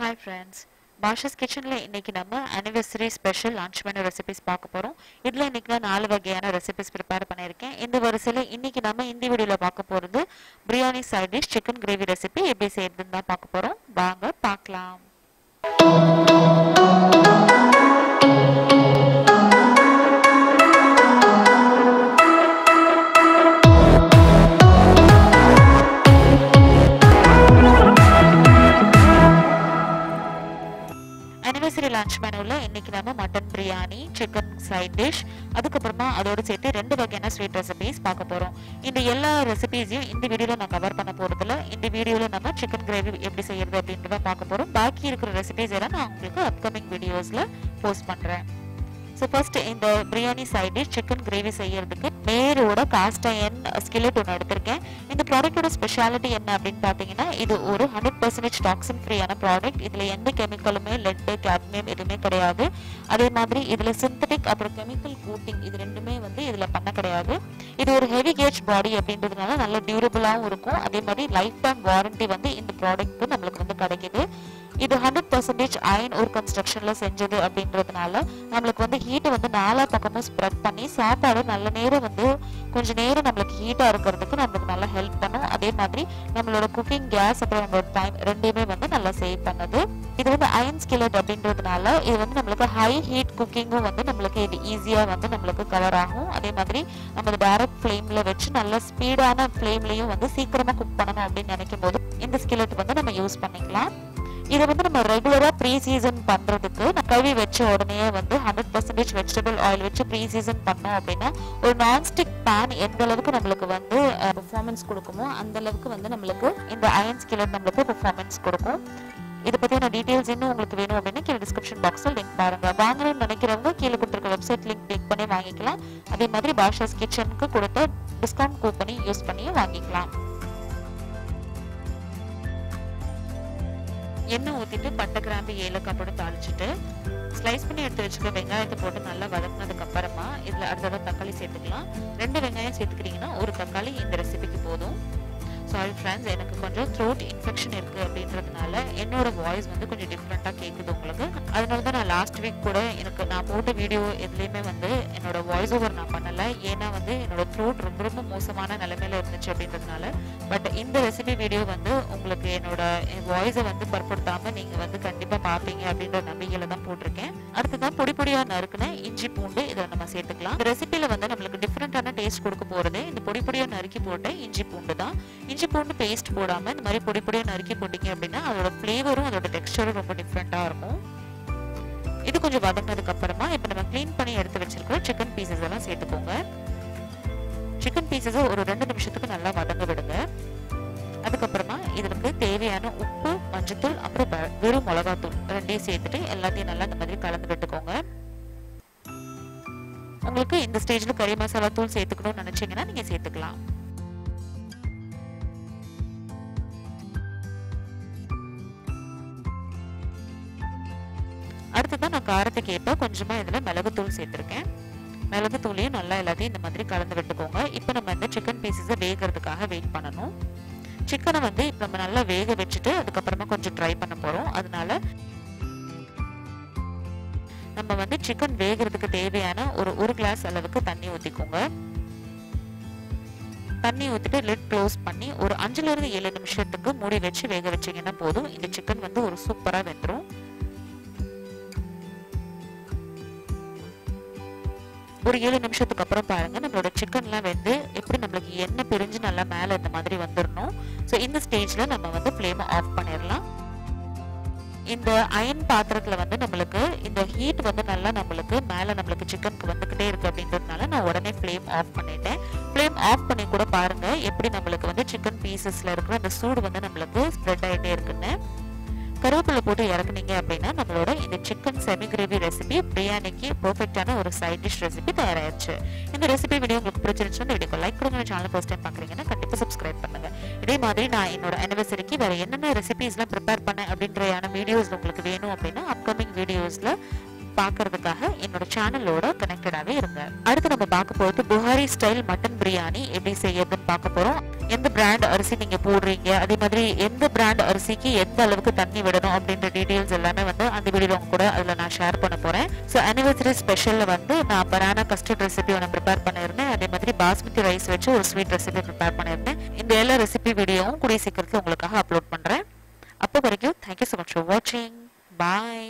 Hi friends, Bashas kitchen la இன்னைக்கு நம்ம anniversary special lunch menu recipes பார்க்க போறோம். இதுல இன்னைக்கு நான் 4 வகையான recipes prepare பண்ணிருக்கேன். இந்த வரிசையில இன்னைக்கு நம்ம இந்த வீடியோல பார்க்க போறது biryani side dish chicken gravy recipe எப்படி செய்யறதுன்னு தான் பார்க்க போறோம். வாங்க பார்க்கலாம். Anniversary lunch menu la இன்னைக்கு நாம mutton biryani chicken side dish அதுக்கு அப்புறமா அதோட சேர்த்து ரெண்டு வகையான ஸ்வீட் ரெசிபீஸ் பார்க்க போறோம். இந்த எல்லா ரெசிபீஸையும் இந்த வீடியோல நான் கவர் பண்ண போறதில்ல. இந்த வீடியோல நம்ம chicken gravy எப்படி செய்யறது அப்படின்றத பார்க்க போறோம். பாக்கி இருக்கிற ரெசிபீஸ் எல்லாம் நான் உங்களுக்கு அப்கமிங் வீடியோஸ்ல போஸ்ட் பண்றேன். So first இந்த biryani side dish chicken gravy செய்யறதுக்கு மேயரோட cast iron skillet ஒன்னு எடுத்துர்க்கேன். இந்த ப்ராடக்ட்டோட ஸ்பெஷாலிட்டி என்ன அப்படினு பாத்தீங்கன்னா இது ஒரு 100% டாக்ஸின் ஃப்ரீயான ப்ராடக்ட். இதுல எந்த கெமிக்கலுமே லெட் கேட்மியம் எதுவுமே கிடையாது. அதே மாதிரி இதுல சிந்தெடிக் அப்புறம் கெமிக்கல் கோட்டிங் இது ரெண்டுமே வந்து இதுல பண்ண கிடையாது. இது ஒரு ஹெவி கேஜ் பாடி அப்படின்றதுனால நல்ல டியூரபிளாவும் இருக்கும். அதே மாதிரி லைஃப் டைம் வாரண்டி வந்து இந்த ப்ராடக்ட்க்கு நமக்கு வந்து கிடைக்குது. இது 100% அயன் ஒரு கன்ஸ்ட்ரக்ஷன்ல செஞ்சது அப்படின்றதுனால நமக்கு வந்து ஹீட் வந்து நாலா பக்கமும் ஸ்ப்ரெட் பண்ணி சாப்பாடு நல்ல நேரம் வந்து கொஞ்ச நேரம் நமக்கு ஹீட்டா இருக்கிறதுக்கு நமக்கு நல்லா ஹெல்ப் பண்ணும். அதே மாதிரி நம்மளோட குக்கிங் கேஸ் அப்புறம் நம்மளோட டைம் ரெண்டுமே வந்து நல்லா சேவ் பண்ணுது. இது வந்து அயன் ஸ்கில்லெட் அப்படின்றதுனால இது வந்து நமக்கு ஹை ஹீட் குக்கிங்கும் வந்து நமக்கு இது ஈஸியா வந்து நமக்கு கவர் ஆகும். அதே மாதிரி நம்ம டைரக்ட் ஃப்ளேம்ல வச்சு நல்ல ஸ்பீடான ஃப்ளேம்லயும் வந்து சீக்கிரமா குக் பண்ணணும் அப்படின்னு நினைக்கும் போது இந்த ஸ்கில்லெட் வந்து நம்ம யூஸ் பண்ணிக்கலாம். இதை வந்து நம்ம ரெகுலரா ப்ரீ சீசன் பண்றதுக்கு கழுவி வச்ச உடனே வந்து 100% வெஜிடபிள் ஆயில் வச்சு ப்ரீ சீசன் பண்ணோம் அப்படின்னா ஒரு நான்ஸ்டிக் பேன் எந்த அளவுக்கு நம்மளுக்கு வந்து பெர்ஃபார்மன்ஸ் கொடுக்குமோ அந்த அளவுக்கு வந்து நம்மளுக்கு இந்த அயன் ஸ்கில்லெட் நம்மளுக்கு பெர்ஃபார்மன்ஸ் கொடுக்கும். இதை பத்தியான டீடைல்ஸ் இன்னும் உங்களுக்கு வேணும் அப்படின்னா கீழே டிஸ்கிரிப்ஷன் பாக்ஸ்ல லிங்க் பாருங்க. வாங்கணும்னு நினைக்கிறவங்க கீழே கொடுத்துருக்க வெப்சைட் லிங்க் கிளிக் பண்ணி வாங்கிக்கலாம். அதே மாதிரி பாஷாஸ் கிச்சனுக்கு கொடுத்த டிஸ்கவுண்ட் கூப்பனை யூஸ் பண்ணி வாங்கிக்கலாம். எண்ணெய் ஊற்றிட்டு பட்டை கிராம்பு ஏலக்காய் போட்டு தாளிச்சுட்டு ஸ்லைஸ் பண்ணி எடுத்து வச்சுக்க வெங்காயத்தை போட்டு நல்லா வதக்குனதுக்கு அப்புறமா இதில் அடுத்ததாக தக்காளி சேர்த்துக்கலாம். 2 வெங்காயம் சேர்த்துக்கிட்டிங்கன்னா ஒரு தக்காளி இந்த ரெசிபிக்கு போதும். சாரி ஃப்ரெண்ட்ஸ், எனக்கு கொஞ்சம் த்ரோட் இன்ஃபெக்ஷன் இருக்குது அப்படின்றதுனால என்னோட வாய்ஸ் வந்து கொஞ்சம் டிஃப்ரெண்ட்டாக கேட்குது உங்களுக்கு. அதனால தான் நான் லாஸ்ட் வீக் கூட நான் போட்ட வீடியோ எதுலேயுமே வந்து என்னோட வாய்ஸ் ஓவர் நான் பண்ணலை. ஏன்னா வந்து என்னோட த்ரோட் ரொம்ப ரொம்ப மோசமான நிலைமையில இருந்துச்சு அப்படின்றதுனால. பட் இந்த ரெசிபி வீடியோ வந்து உங்களுக்கு என்னோட வாய்ஸை வந்து பற்படுத்தாமல் நீங்கள் வந்து கண்டிப்பாக பார்ப்பீங்க அப்படின்ற நம்பிக்கையில் தான் போட்டிருக்கேன். அடுத்ததான் பொடி பொடியாக நறுக்குன இஞ்சி பூண்டு இதை நம்ம சேர்த்துக்கலாம். இந்த ரெசிபியில் வந்து நம்மளுக்கு டிஃப்ரெண்ட்டான டேஸ்ட் கொடுக்க போகிறது இந்த பொடி பொடியாக நறுக்கி போட்ட இஞ்சி பூண்டு தான். இஞ்சி பூண்டு பேஸ்ட் போடாமல் இந்த மாதிரி பொடி பொடியாக நறுக்கி போட்டிங்க அப்படின்னா அதோட ஃப்ளேவரும் அதோட டெக்ஸ்டரும் ரொம்ப டிஃப்ரெண்ட்டாக இருக்கும். இது கொஞ்சம் வதங்கினதுக்கு அப்புறமா இப்போ நம்ம க்ளீன் பண்ணி எடுத்து வச்சிருக்கிற சிக்கன் பீசஸ் எல்லாம் சேர்த்துக்கோங்க. சிக்கன் பீசஸை ஒரு 2 நிமிஷத்துக்கு நல்லா வதங்க விடுங்க. அதுக்கப்புறமா இதற்கு தேவையான உப்பு, மஞ்சத்தூள் அப்புறம் வெறும் மிளகாத்தூள் ரெண்டையும் சேர்த்துட்டு எல்லாத்தையும் நல்லா இந்த மாதிரி கலந்து விட்டுக்கோங்க. உங்களுக்கு இந்த ஸ்டேஜில் கறி மசாலா தூள் சேர்த்துக்கணும்னு நினைச்சீங்கன்னா நீங்க சேர்த்துக்கலாம். அடுத்ததான் நான் காரத்துக்கு ஏற்ப கொஞ்சமா இதுல மிளகுத்தூள் சேர்த்திருக்கேன். மிளகுத்தூளையும் நல்லா எல்லாத்தையும் இந்த மாதிரி கலந்து விட்டுக்கோங்க. இப்போ நம்ம இந்த சிக்கன் பீசஸை வேகிறதுக்காக வெயிட் பண்ணணும். சிக்கனை வந்து இப்போ நம்ம நல்லா வேக வச்சுட்டு அதுக்கப்புறமா கொஞ்சம் ட்ரை பண்ண போறோம். அதனால நம்ம வந்து சிக்கன் வேகிறதுக்கு தேவையான ஒரு கிளாஸ் அளவுக்கு தண்ணி ஊற்றிக்கோங்க. தண்ணி ஊற்றிட்டு லிட் க்ளோஸ் பண்ணி ஒரு 5 to 7 நிமிஷத்துக்கு மூடி வச்சு வேக வச்சிங்கன்னா போதும். இந்த சிக்கன் வந்து ஒரு சூப்பராக வெந்துடும். ஒரு 7 நிமிஷத்துக்கு அப்புறம் பாருங்க நம்மளோட சிக்கன்லாம் வந்து எப்படி நம்மளுக்கு எண்ணெய் பிரிஞ்சு நல்லா மேலே இந்த மாதிரி வந்துடணும். ஸோ இந்த ஸ்டேஜில் நம்ம வந்து ஃப்ளேமை ஆஃப் பண்ணிடலாம். இந்த அயன் பாத்திரத்தில் வந்து நம்மளுக்கு இந்த ஹீட் வந்து நல்லா நம்மளுக்கு மேலே நம்மளுக்கு சிக்கனுக்கு வந்துக்கிட்டே இருக்கு அப்படின்றதுனால நான் உடனே ஃப்ளேம் ஆஃப் பண்ணிட்டேன். ஃப்ளேம் ஆஃப் பண்ணி கூட பாருங்க எப்படி நம்மளுக்கு வந்து சிக்கன் பீசஸில் இருக்கிற அந்த சூடு வந்து நம்மளுக்கு ஸ்ப்ரெட் ஆகிட்டே இருக்குன்னு. கருவேப்பிலை போட்டு இறக்குனீங்க அப்படின்னா நம்மளோட இந்த சிக்கன் செமி கிரேவி ரெசிபி பிரியாணிக்கு பெர்ஃபெக்டான ஒரு சைட் டிஷ் ரெசிபி தயாராகிடுச்சு. இந்த ரெசிபி வீடியோ உங்களுக்கு பிடிச்சிருந்துச்சுன்னா இந்த வீடியோக்கு லைக் கொடுங்க. சேனல் ஃபர்ஸ்ட் டைம் பார்க்குறீங்கன்னா கண்டிப்பாக சப்ஸ்கிரைப் பண்ணுங்க. இதே மாதிரி நான் என்னோட அனிவர்சரிக்கு வேற என்னென்ன ரெசிபிஸ்லாம் ப்ரிப்பேர் பண்ணேன் அப்படின்ற வீடியோஸ் உங்களுக்கு வேணும் அப்படின்னா அப்கமிங் வீடியோஸ்ல பார்க்கறதுக்காக என்னோட சேனலோட கனெக்டடாகவே இருங்க. அடுத்து நம்ம பார்க்க போகிறது புஹாரி ஸ்டைல் மட்டன் பிரியாணி எப்படி செய்யறதுன்னு பார்க்க போகிறோம். எந்த பிராண்ட் அரிசி நீங்கள் போடுறீங்க, அதே மாதிரி எந்த பிராண்ட் அரிசிக்கு எந்த அளவுக்கு தண்ணி விடணும் அப்படின்ற டீட்டெயில்ஸ் எல்லாமே வந்து அந்த வீடியோவில் உங்க கூட அதில் நான் ஷேர் பண்ண போகிறேன். ஸோ ஆனிவர்சரி ஸ்பெஷலில் வந்து நான் பனானா கஸ்டர்ட் ரெசிபி ஒன்று ப்ரிப்பேர் பண்ணியிருந்தேன். அதே மாதிரி பாஸ்மதி ரைஸ் வச்சு ஒரு ஸ்வீட் ரெசிபி ப்ரிப்பேர் பண்ணியிருந்தேன். இந்த எல்லா ரெசிபி வீடியோவும் கூடிய சீக்கிரத்தில் உங்களுக்காக அப்லோட் பண்ணுறேன். அப்போ வரைக்கும் தேங்க்யூ ஸோ மச் ஃபார் வாட்சிங். பாய்.